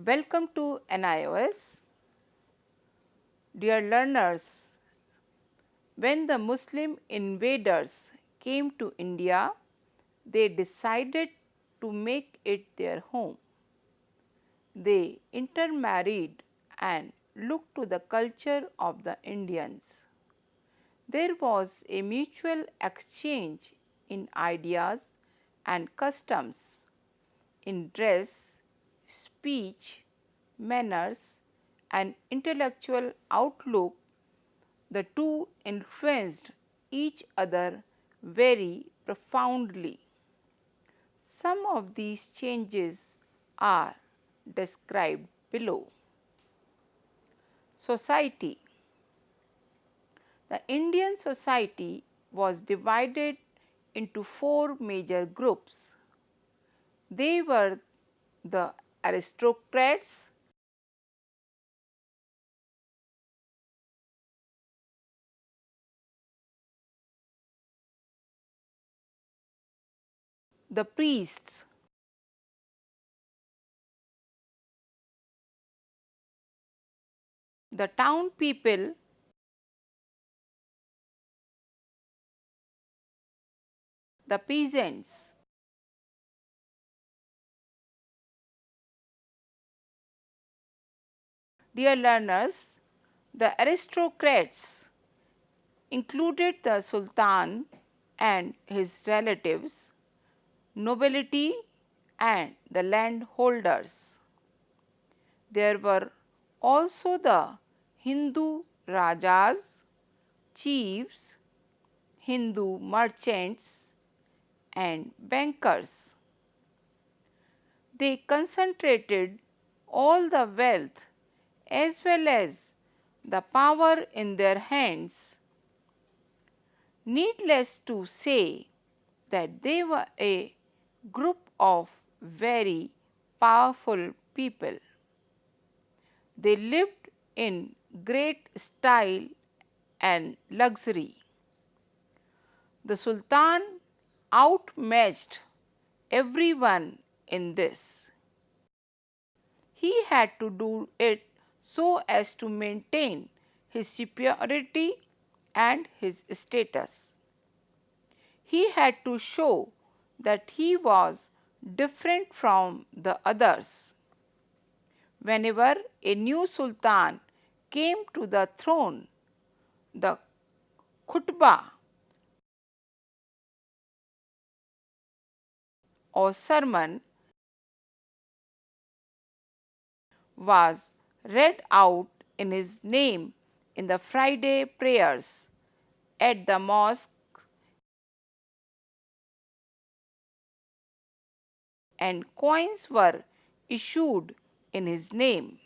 Welcome to NIOS. Dear learners, when the Muslim invaders came to India, they decided to make it their home. They intermarried and looked to the culture of the Indians. There was a mutual exchange in ideas and customs, in dress, speech, manners, and intellectual outlook. The two influenced each other very profoundly. Some of these changes are described below. Society. The Indian society was divided into four major groups. They were the aristocrats, the priests, the town people, the peasants. Dear learners, the aristocrats included the Sultan and his relatives, nobility, and the landholders. There were also the Hindu Rajas, chiefs, Hindu merchants, and bankers. They concentrated all the wealth as well as the power in their hands. Needless to say that they were a group of very powerful people. They lived in great style and luxury. The Sultan outmatched everyone in this. He had to do it so as to maintain his superiority and his status. He had to show that he was different from the others. Whenever a new sultan came to the throne, the khutbah or sermon was read out in his name in the Friday prayers at the mosque, and coins were issued in his name.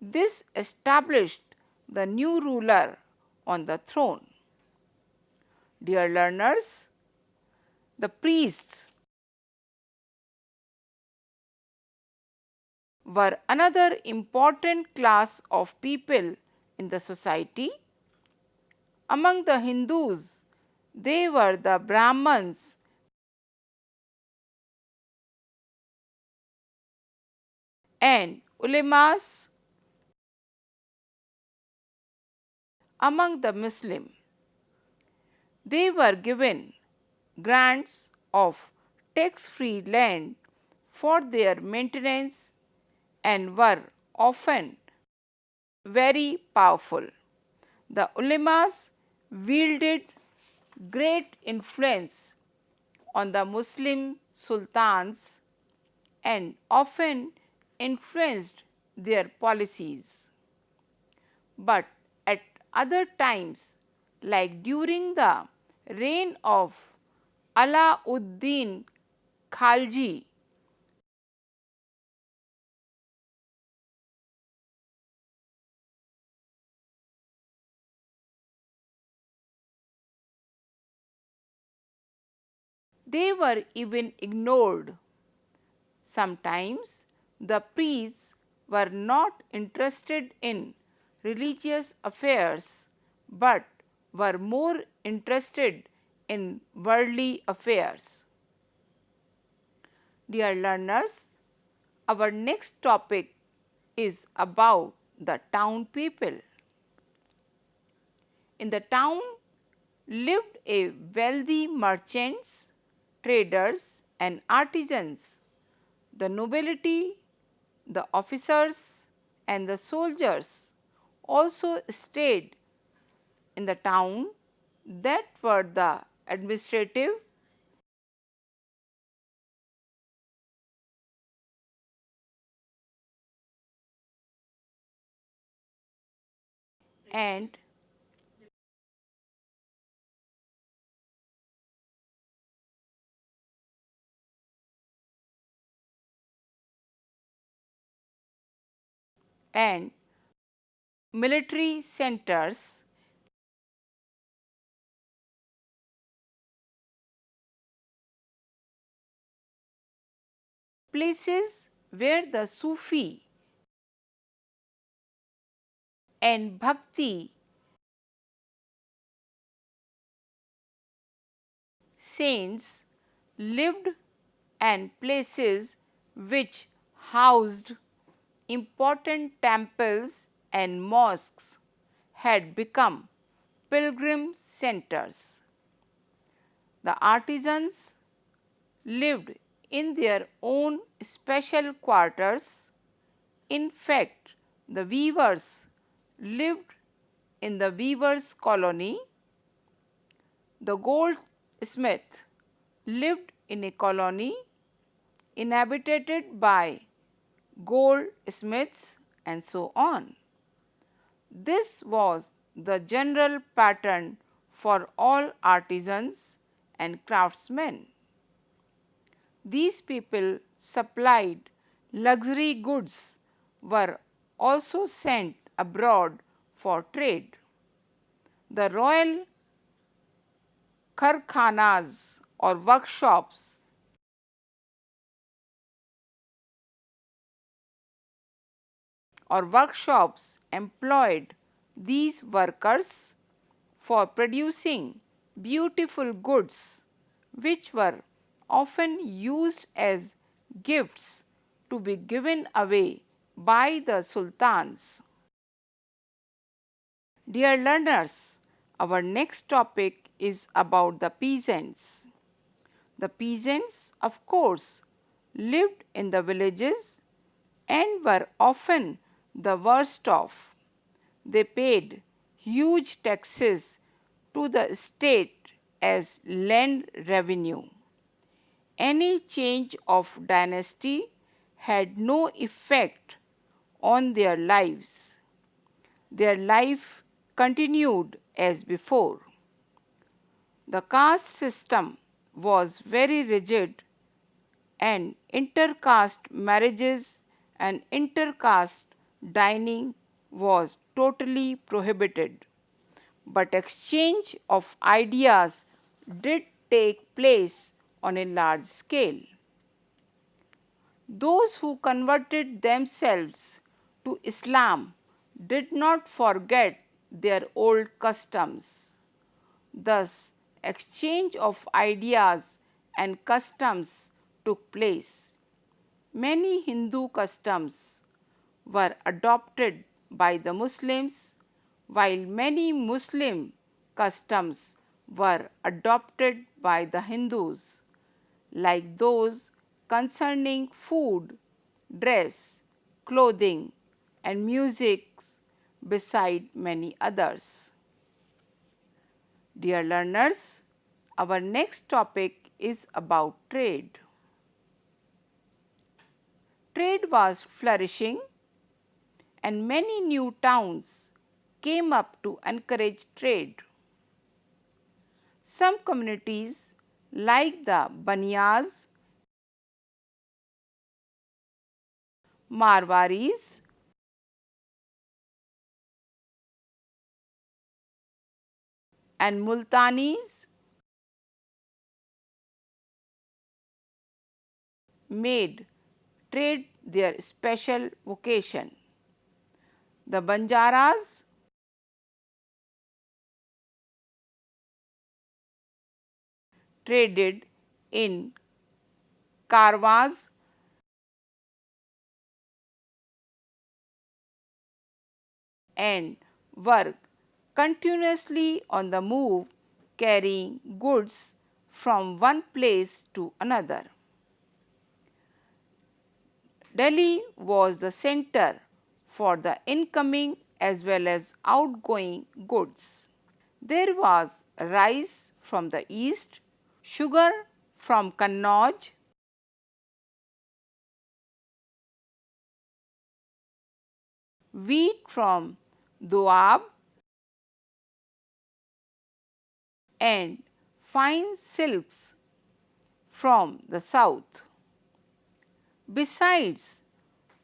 This established the new ruler on the throne. Dear learners, the priests were another important class of people in the society. Among the Hindus, they were the Brahmins and ulemas. Among the Muslim, they were given grants of tax-free land for their maintenance and were often very powerful. The ulemas wielded great influence on the Muslim sultans and often influenced their policies. But at other times, like during the reign of Alauddin Khalji, they were even ignored. Sometimes the priests were not interested in religious affairs but were more interested in worldly affairs. Dear learners, Our next topic is about the town people. In the town lived a wealthy merchants, traders and artisans. The nobility, the officers and the soldiers also stayed in the town that were the administrative and and military centers, places where the Sufi and Bhakti saints lived and places which housed important temples and mosques had become pilgrim centers. The artisans lived in their own special quarters. In fact, the weavers lived in the weavers' colony. The goldsmith lived in a colony inhabited by goldsmiths and so on. This was the general pattern for all artisans and craftsmen. These people supplied luxury goods, were also sent abroad for trade. The royal karkhanas or workshops employed these workers for producing beautiful goods which were often used as gifts to be given away by the sultans. Dear learners, our next topic is about the peasants. The peasants, of course, lived in the villages and were often the worst off. They paid huge taxes to the state as land revenue. Any change of dynasty had no effect on their lives. Their life continued as before. The caste system was very rigid and intercaste marriages and intercaste dining was totally prohibited. But exchange of ideas did take place on a large scale. Those who converted themselves to Islam did not forget their old customs. Thus, exchange of ideas and customs took place. Many Hindu customs were adopted by the Muslims, while many Muslim customs were adopted by the Hindus, like those concerning food, dress, clothing, and music, beside many others. Dear learners, our next topic is about trade. Trade was flourishing and many new towns came up to encourage trade. Some communities like the Baniyas, Marwaris and Multanis made trade their special vocation. The Banjaras traded in caravans and were continuously on the move, carrying goods from one place to another. Delhi was the center for the incoming as well as outgoing goods. There was rice from the east, sugar from Kannauj, wheat from Doab, and fine silks from the south. Besides,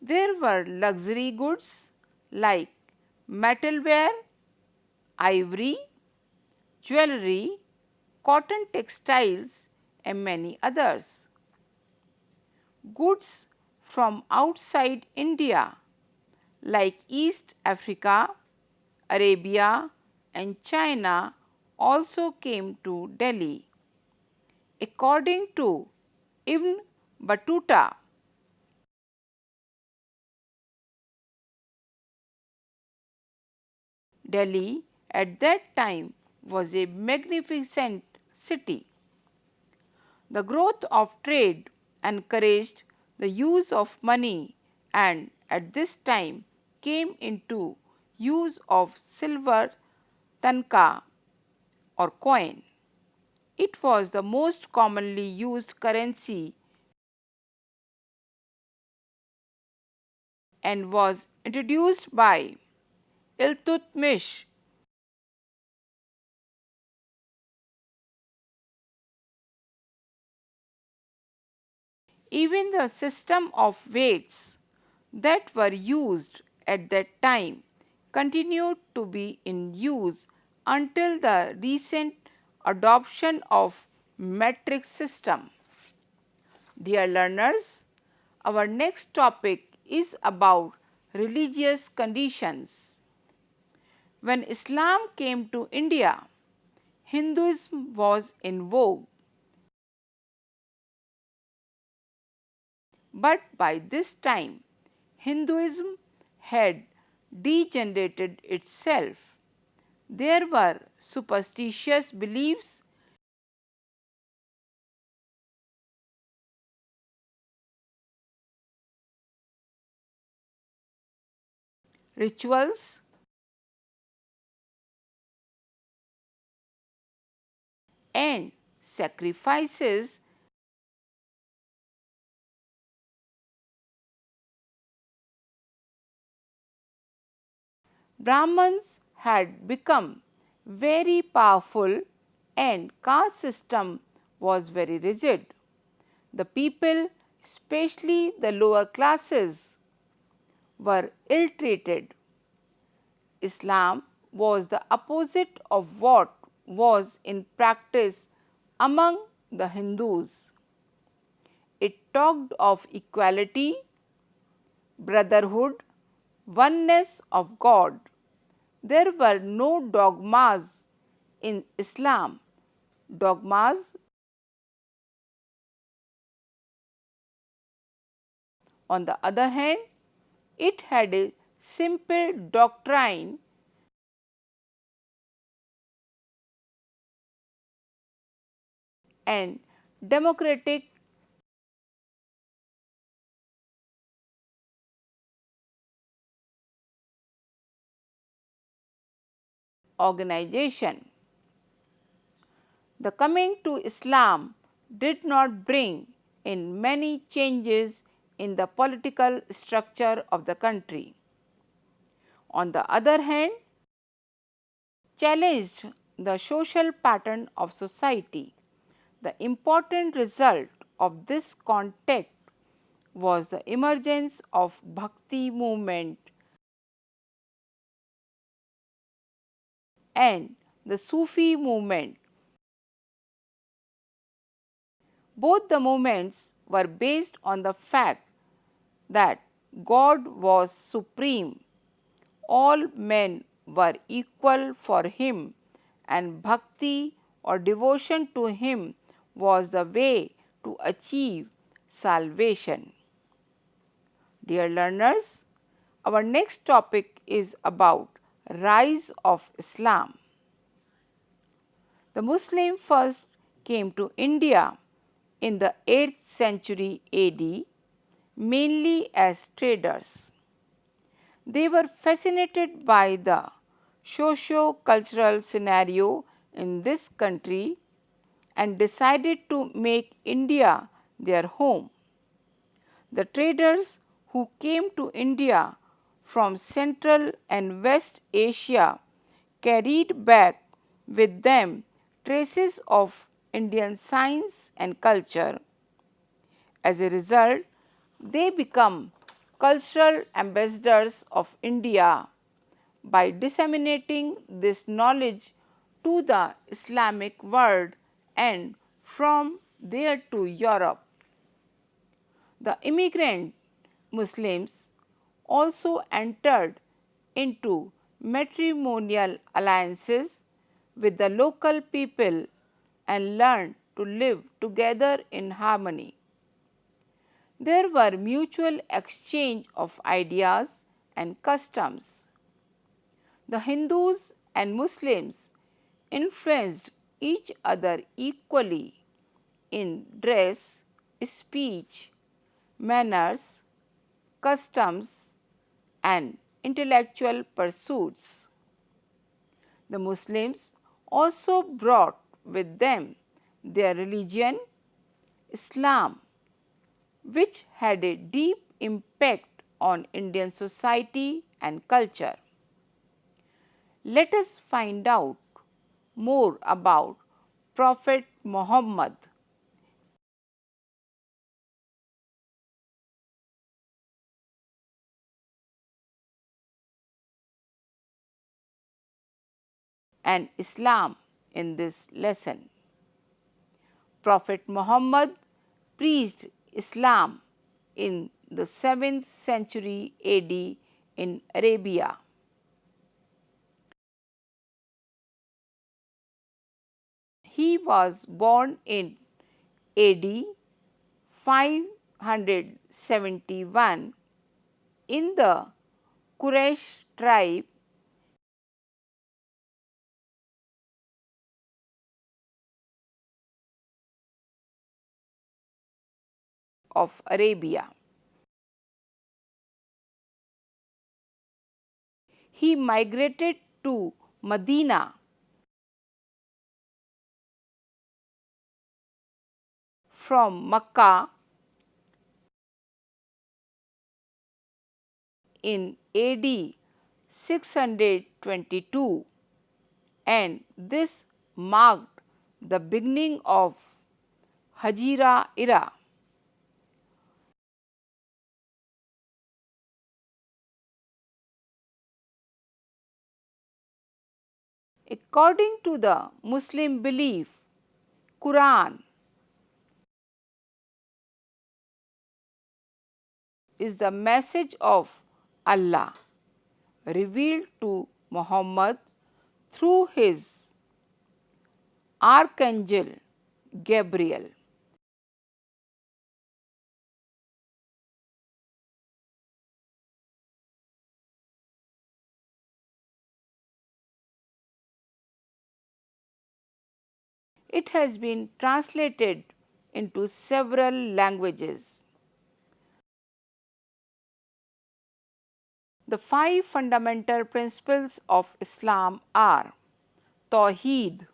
there were luxury goods like metalware, ivory, jewelry, cotton textiles, and many others. Goods from outside India like East Africa, Arabia, and China also came to Delhi. According to Ibn Battuta, Delhi at that time was a magnificent city. The growth of trade encouraged the use of money, and at this time came into use of silver tanka or coin. It was the most commonly used currency and was introduced by Iltutmish. Even the system of weights that were used at that time continued to be in use until the recent adoption of metric system. Dear learners, our next topic is about religious conditions. When Islam came to India, Hinduism was in vogue. But by this time, Hinduism had degenerated itself. There were superstitious beliefs, rituals, and sacrifices. Brahmins had become very powerful and caste system was very rigid. The people, especially the lower classes, were ill treated. Islam was the opposite of what was in practice among the Hindus. It talked of equality, brotherhood, oneness of God. There were no dogmas in Islam. Dogmas, on the other hand, it had a simple doctrine and democratic organization. The coming to Islam did not bring in many changes in the political structure of the country. On the other hand, challenged the social pattern of society. The important result of this contact was the emergence of Bhakti Movement and the Sufi movement. Both the movements were based on the fact that God was supreme, all men were equal for him, and bhakti or devotion to him was the way to achieve salvation. Dear learners, our next topic is about Rise of Islam. The Muslims first came to India in the 8th century AD, mainly as traders. They were fascinated by the socio-cultural scenario in this country and decided to make India their home. The traders who came to India from Central and West Asia carried back with them traces of Indian science and culture. As a result, they become cultural ambassadors of India by disseminating this knowledge to the Islamic world and from there to Europe. The immigrant Muslims also entered into matrimonial alliances with the local people and learned to live together in harmony. There were mutual exchange of ideas and customs. The Hindus and Muslims influenced each other equally in dress, speech, manners, customs, and intellectual pursuits. The Muslims also brought with them their religion, Islam, which had a deep impact on Indian society and culture. Let us find out more about Prophet Muhammad. And Islam in this lesson. Prophet Muhammad preached Islam in the 7th century AD in Arabia. He was born in AD 571 in the Quraysh tribe of Arabia. He migrated to Medina from Mecca in AD 622, and this marked the beginning of Hijra era. According to the Muslim belief, Quran is the message of Allah revealed to Muhammad through his archangel Gabriel. It has been translated into several languages. The five fundamental principles of Islam are Tawheed,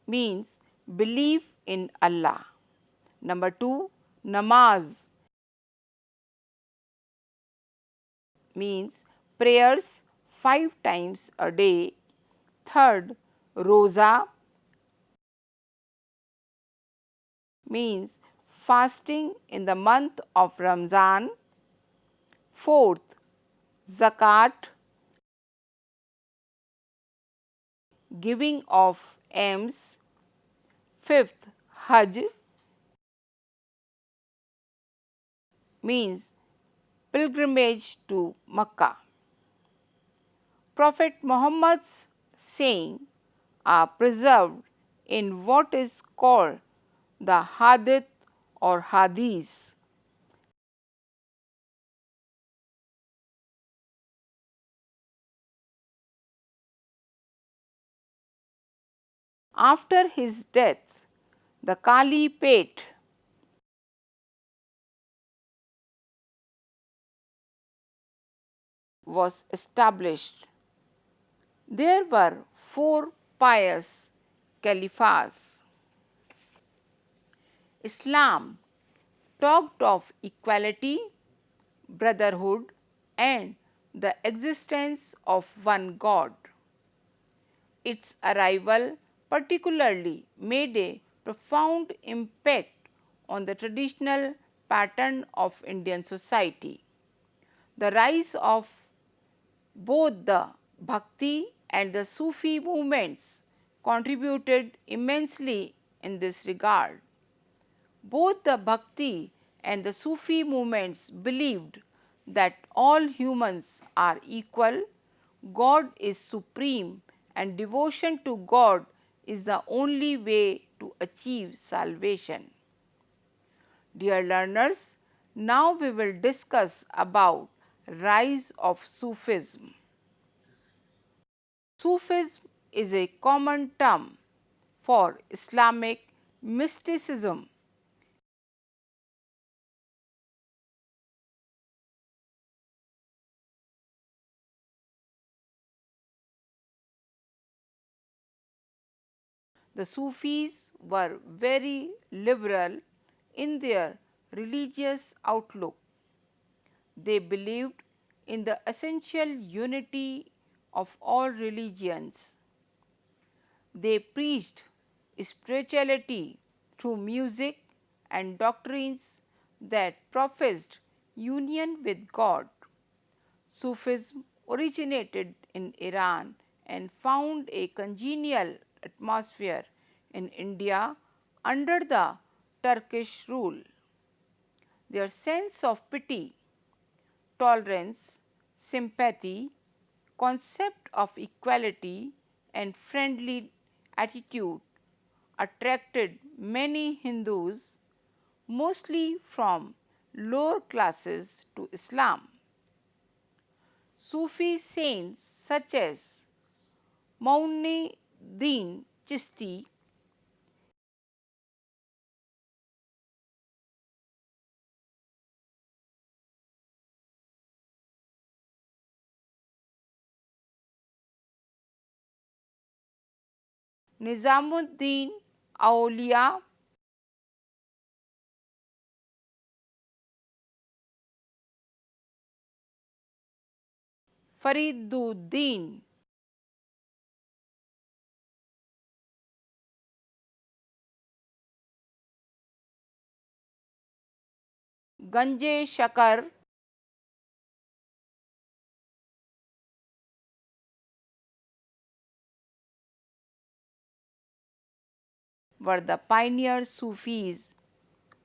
means belief in Allah. Number two, Namaz, means prayers 5 times a day. Third, Roza, means fasting in the month of Ramzan. Fourth, Zakat, giving of alms. Fifth, Hajj, means pilgrimage to Mecca. Prophet Muhammad's saying are preserved in what is called the Hadith or Hadith. After his death, the Caliphate was established. There were four pious caliphs. Islam talked of equality, brotherhood, and the existence of one God. Its arrival particularly made a profound impact on the traditional pattern of Indian society. The rise of both the Bhakti and the Sufi movements contributed immensely in this regard. Both the Bhakti and the Sufi movements believed that all humans are equal, God is supreme, and devotion to God is the only way to achieve salvation. Dear learners, now we will discuss about rise of Sufism. Sufism is a common term for Islamic mysticism. The Sufis were very liberal in their religious outlook. They believed in the essential unity of all religions. They preached spirituality through music and doctrines that professed union with God. Sufism originated in Iran and found a congenial atmosphere in India under the Turkish rule. Their sense of pity, tolerance, sympathy, concept of equality, and friendly attitude attracted many Hindus, mostly from lower classes, to Islam. Sufi saints such as Maunuddin Chishti, Nizamuddin Aulia, Fariduddin, Ganje Shakar were the pioneer Sufis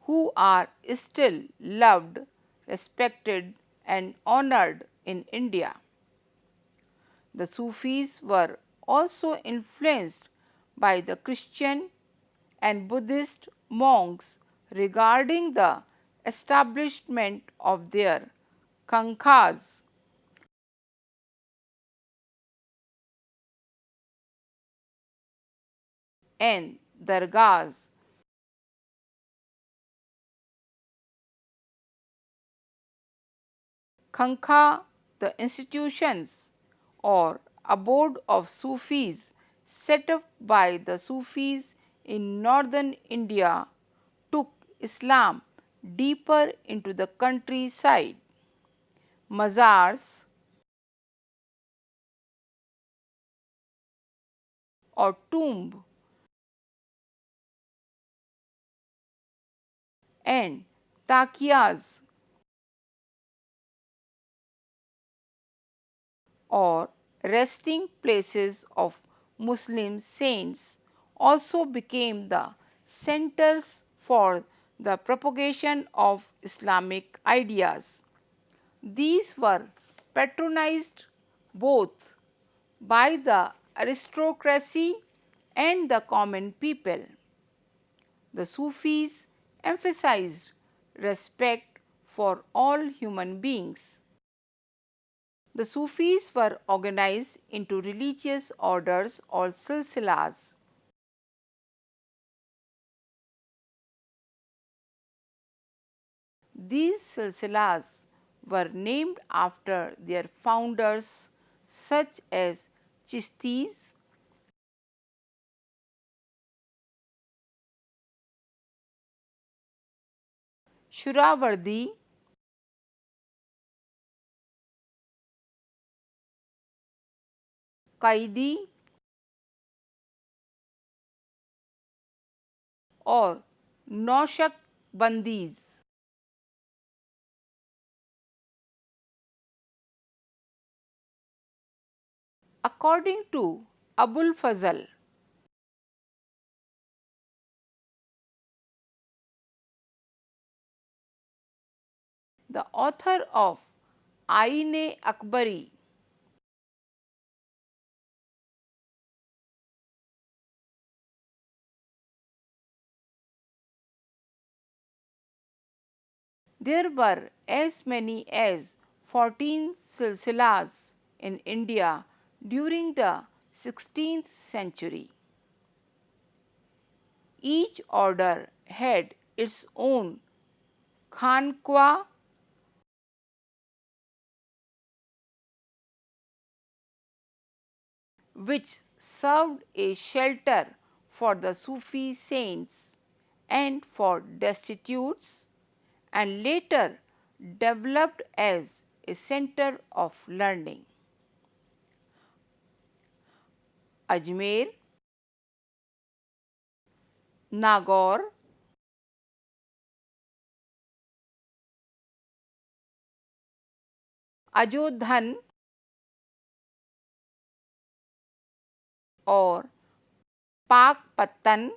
who are still loved, respected, and honored in India. The Sufis were also influenced by the Christian and Buddhist monks regarding the establishment of their khanqahs and dargahs. Khanqa, the institutions or abode of Sufis set up by the Sufis in northern India, took Islam deeper into the countryside. Mazars or tomb and taqiyas or resting places of Muslim saints also became the centers for the propagation of Islamic ideas. These were patronized both by the aristocracy and the common people. The Sufis emphasized respect for all human beings. The Sufis were organized into religious orders or silsilas. These silsilas were named after their founders such as Chistis, Shuravardi, Qaidi or Naushakbandis. According to Abul Fazl, the author of Aine Akbari, there were as many as 14 silsilas in India during the 16th century. Each order had its own khanqah, which served a shelter for the Sufi saints and for destitutes, and later developed as a center of learning. Ajmer, Nagaur, Ajodhan or Pakpattan,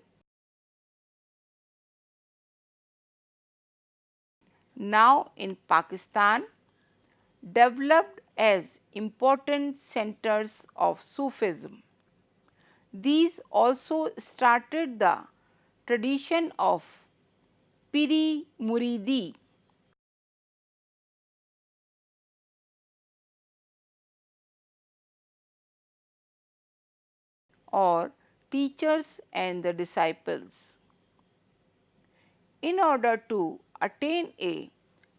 now in Pakistan, developed as important centers of Sufism. These also started the tradition of Piri Muridi or teachers and the disciples. In order to attain a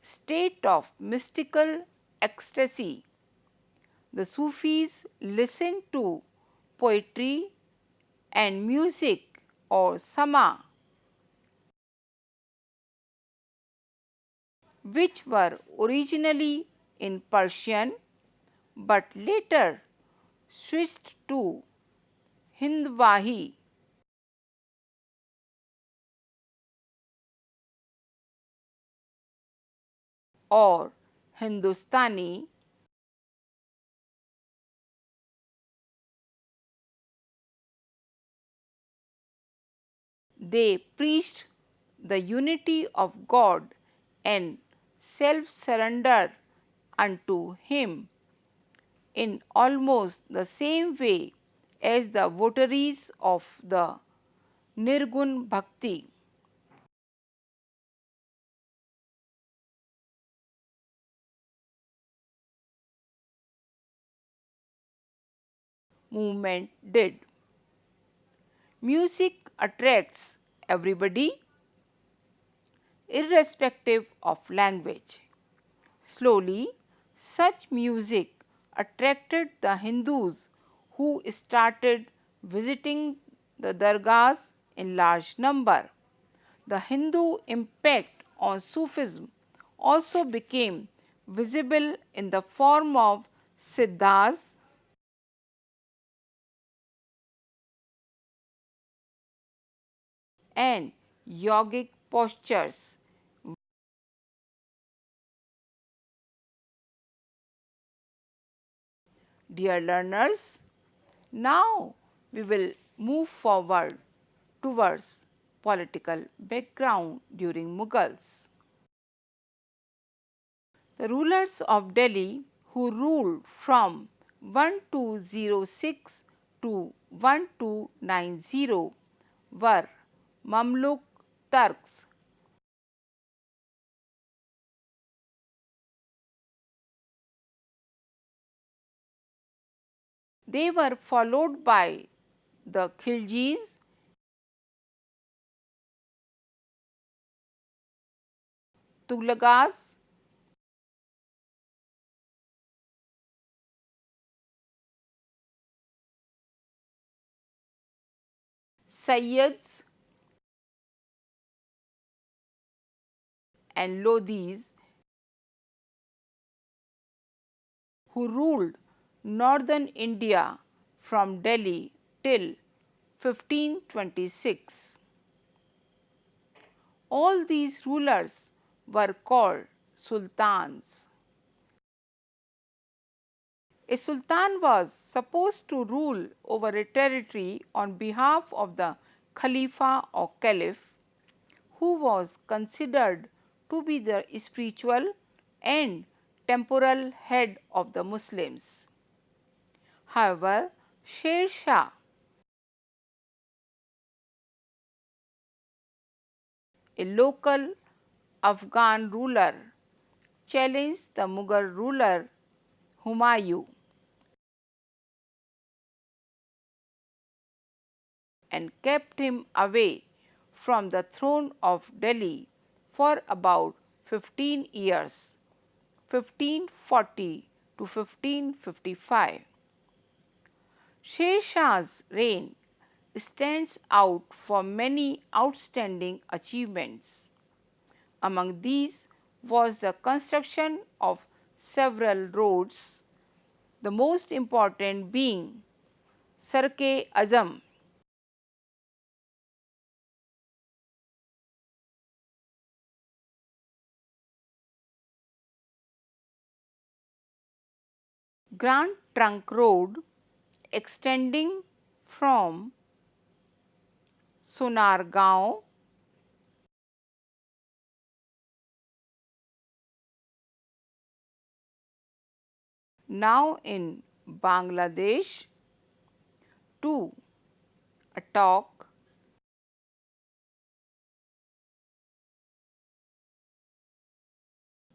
state of mystical ecstasy, the Sufis listened to poetry and music or sama, which were originally in Persian but later switched to Hindwahi or Hindustani. They preached the unity of God and self surrender unto Him in almost the same way as the votaries of the Nirgun Bhakti movement did. Music attracts everybody, irrespective of language. Slowly, such music attracted the Hindus who started visiting the dargahs in large number. The Hindu impact on Sufism also became visible in the form of siddhas and yogic postures. Dear learners, now we will move forward towards political background during Mughals. The rulers of Delhi who ruled from 1206 to 1290 were Mamluk Turks. They were followed by the Khiljis, Tughlakas, Sayyids, and Lodhis, who ruled northern India from Delhi till 1526. All these rulers were called sultans. A sultan was supposed to rule over a territory on behalf of the Khalifa or Caliph, who was considered to be the spiritual and temporal head of the Muslims. However, Sher Shah, a local Afghan ruler, challenged the Mughal ruler Humayun and kept him away from the throne of Delhi for about 15 years, 1540 to 1555. Sher Shah's reign stands out for many outstanding achievements. Among these was the construction of several roads, the most important being Sarke-Azam, Grand Trunk Road extending from Sonargaon, now in Bangladesh, to Attock,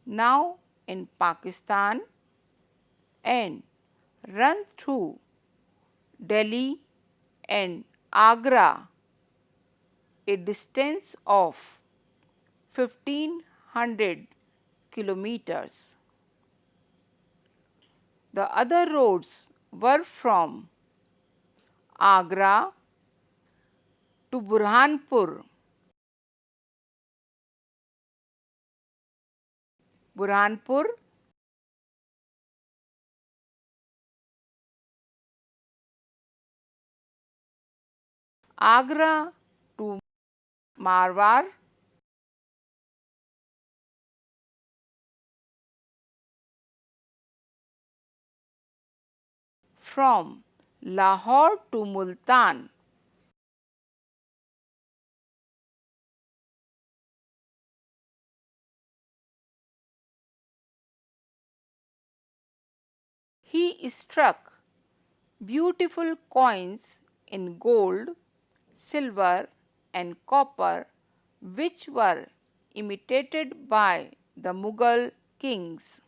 now in Pakistan, and run through Delhi and Agra, a distance of 1500 kilometers. The other roads were from Agra to Burhanpur, Agra to Marwar, from Lahore to Multan. He struck beautiful coins in gold, silver, and copper, which were imitated by the Mughal kings.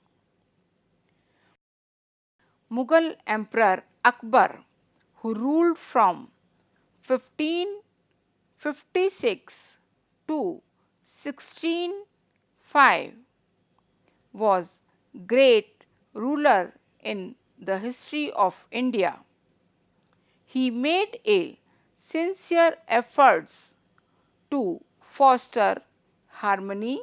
Mughal Emperor Akbar, who ruled from 1556 to 1605, was great ruler in the history of India. He made a sincere efforts to foster harmony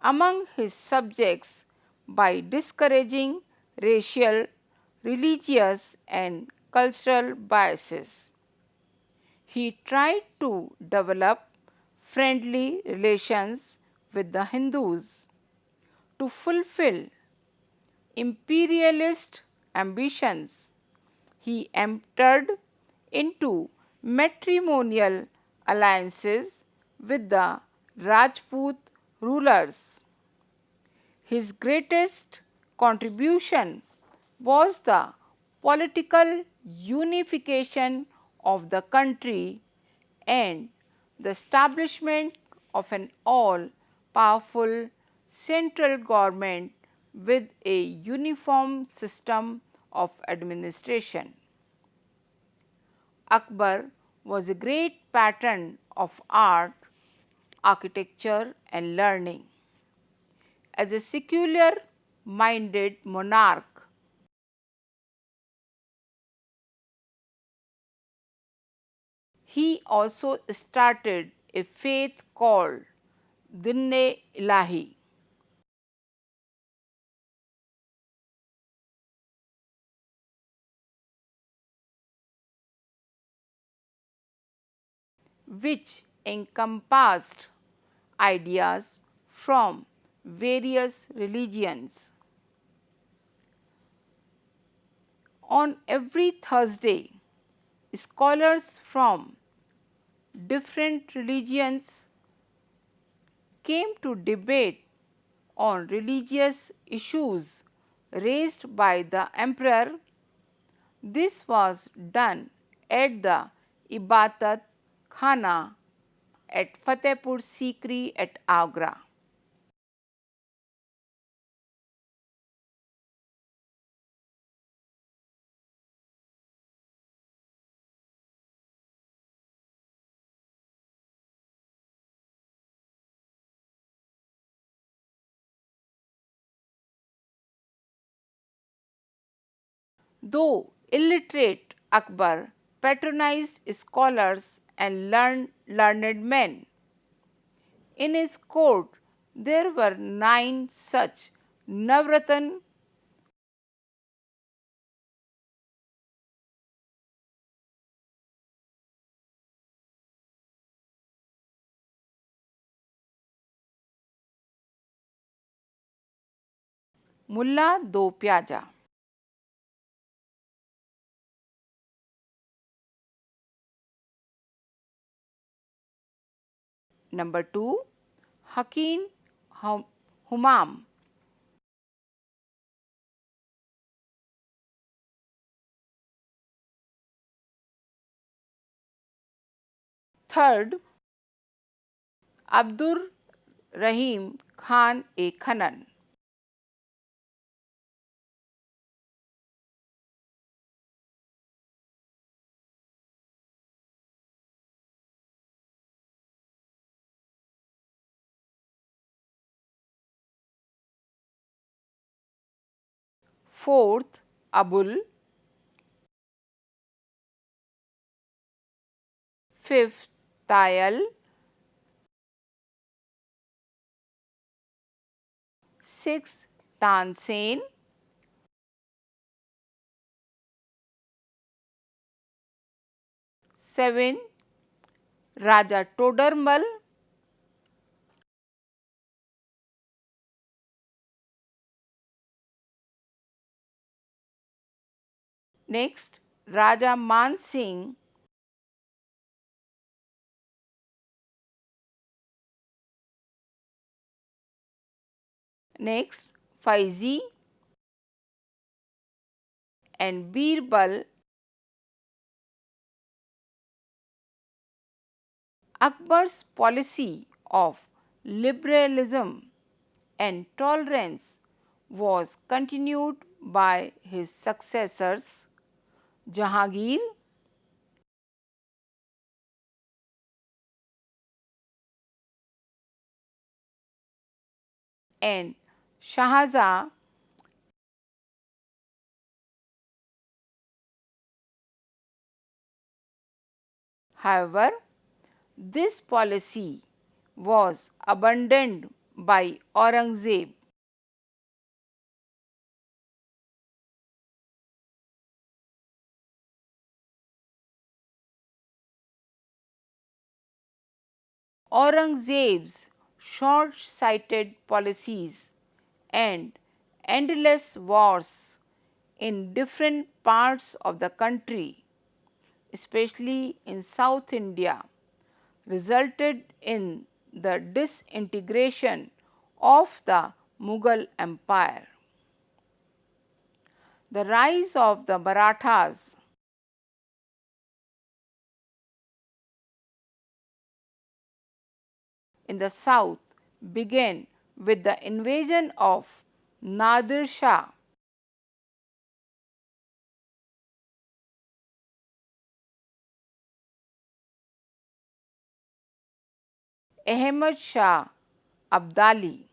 among his subjects by discouraging racial, religious, and cultural biases. He tried to develop friendly relations with the Hindus to fulfill imperialist ambitions. He entered into matrimonial alliances with the Rajput rulers. His greatest contribution was the political unification of the country and the establishment of an all powerful central government with a uniform system of administration. Akbar was a great patron of art, architecture, and learning. as a secular minded monarch. He also started a faith called Dinne Ilahi, which encompassed ideas from various religions. On every Thursday, scholars from different religions came to debate on religious issues raised by the emperor. This was done at the Ibadat Khana at Fatehpur Sikri at Agra. Though illiterate, Akbar patronized scholars and learned men. In his court, there were 9 such Navratna, Mulla do Pyaja. Number 2, Hakim Humam. Third, Abdur Rahim Khan A. Khanan. Fourth, Abul. Fifth, Tayal. Sixth, Tansen. Seven, Raja Todarmal. Next, Raja Man Singh. Next, Faizi and Birbal. Akbar's policy of liberalism and tolerance was continued by his successors Jahangir and Shahjahan. However, this policy was abandoned by Aurangzeb. Aurangzeb's short sighted policies and endless wars in different parts of the country, especially in South India, resulted in the disintegration of the Mughal Empire. The rise of the Marathas in the south began with the invasion of Nadir Shah. Ahmad Shah Abdali,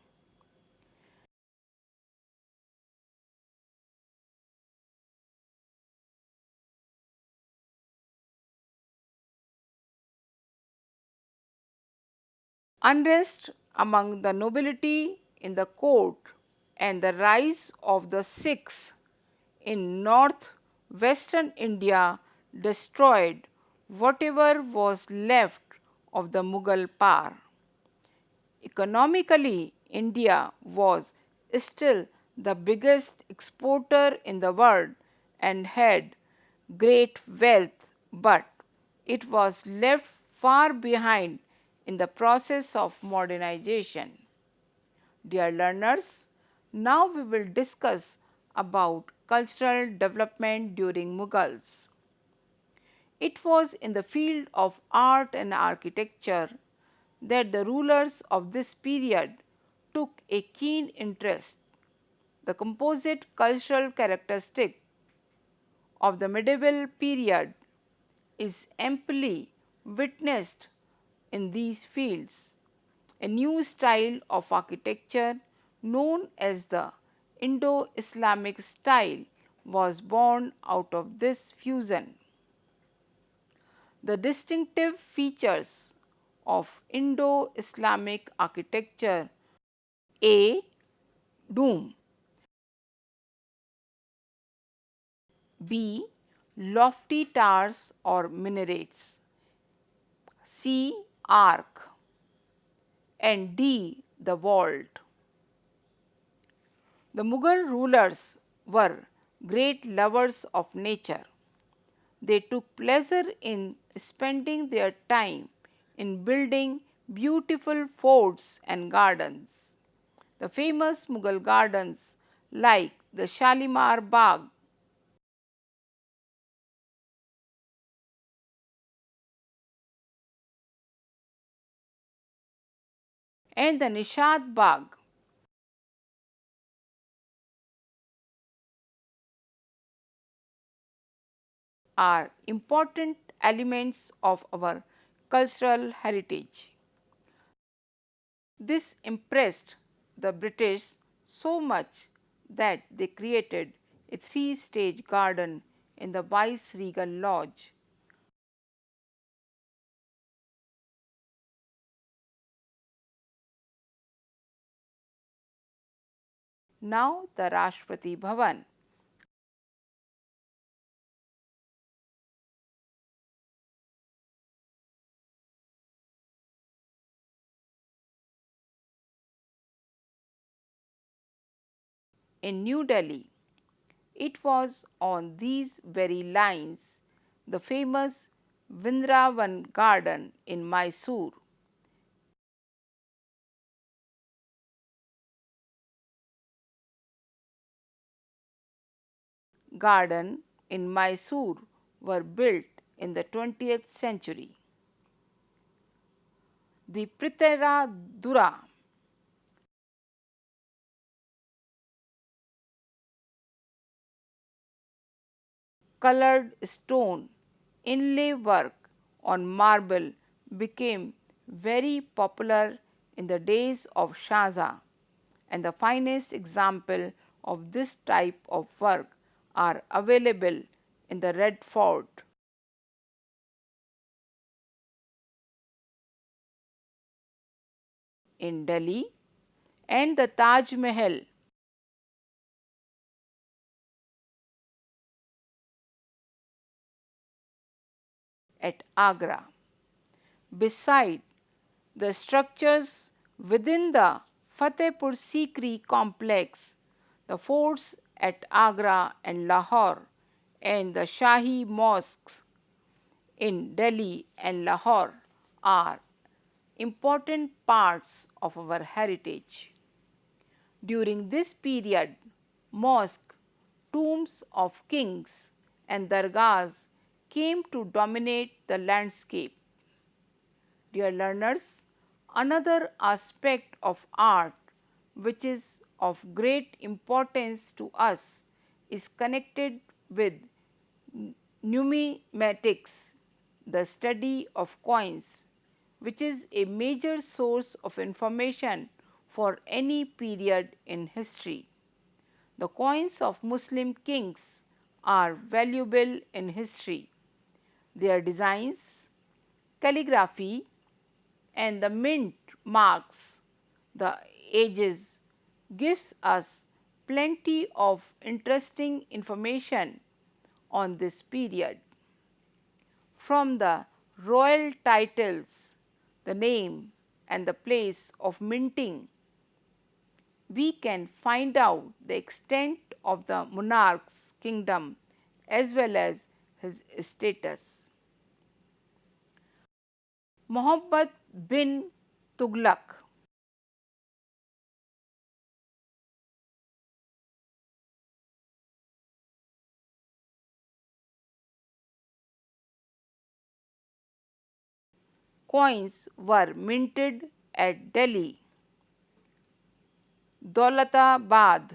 Unrest among the nobility in the court and the rise of the Sikhs in northwestern India destroyed whatever was left of the Mughal power. Economically, India was still the biggest exporter in the world and had great wealth, but it was left far behind in the process of modernization. Dear learners, now we will discuss about cultural development during Mughals. It was in the field of art and architecture that the rulers of this period took a keen interest. The composite cultural characteristic of the medieval period is amply witnessed in these fields. A new style of architecture known as the Indo Islamic style was born out of this fusion. The distinctive features of Indo Islamic architecture: A. Dome, B. Lofty towers or minarets, C. Arc, and D. The vault. The Mughal rulers were great lovers of nature. They took pleasure in spending their time in building beautiful forts and gardens. The famous Mughal gardens like the Shalimar Bagh and the Nishad Bagh are important elements of our cultural heritage. This impressed the British so much that they created a three-stage garden in the Viceregal Lodge. Now the Rashtrapati Bhavan. In New Delhi. It was on these very lines the famous Vrindavan garden in Mysore, garden in Mysore were built in the 20th century. The Prithviradura colored stone inlay work on marble became very popular in the days of Shah Jahan, and the finest example of this type of work are available in the Red Fort in Delhi and the Taj Mahal at Agra. Beside the structures within the Fatehpur Sikri complex, the forts at Agra and Lahore, and the Shahi mosques in Delhi and Lahore are important parts of our heritage. During this period, mosques, tombs of kings, and dargahs came to dominate the landscape. Dear learners, another aspect of art which is of great importance to us is connected with numismatics, the study of coins, which is a major source of information for any period in history. The coins of Muslim kings are valuable in history. Their designs, calligraphy, and the mint marks the ages gives us plenty of interesting information on this period. From the royal titles, the name, and the place of minting, we can find out the extent of the monarch's kingdom as well as his status. Muhammad bin Tughlaq. Coins were minted at Delhi, Daulatabad,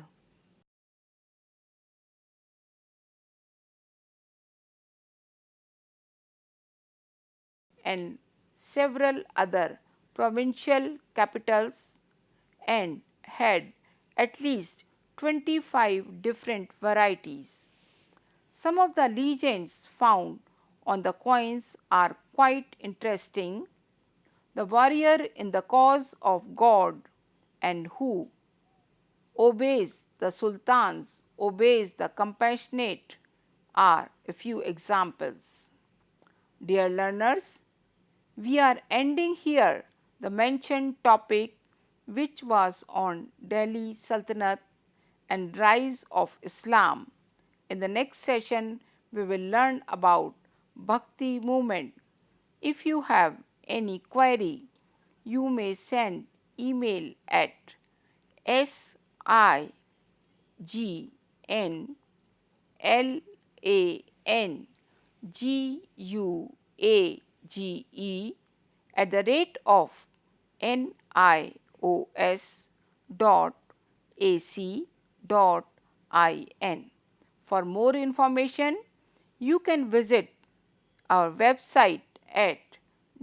and several other provincial capitals and had at least 25 different varieties. Some of the legends found on the coins are quite interesting. The warrior in the cause of God and who obeys the sultans, obeys the compassionate are a few examples. Dear learners, we are ending here the mentioned topic, which was on Delhi Sultanate and rise of Islam. In the next session, we will learn about Bhakti Movement. If you have any query, you may send email at siglanguage@nios.ac.in. For more information, you can visit our website at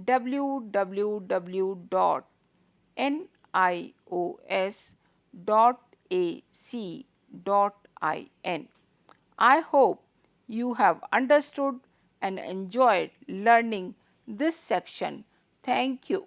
www.nios.ac.in. I hope you have understood and enjoyed learning this section. Thank you.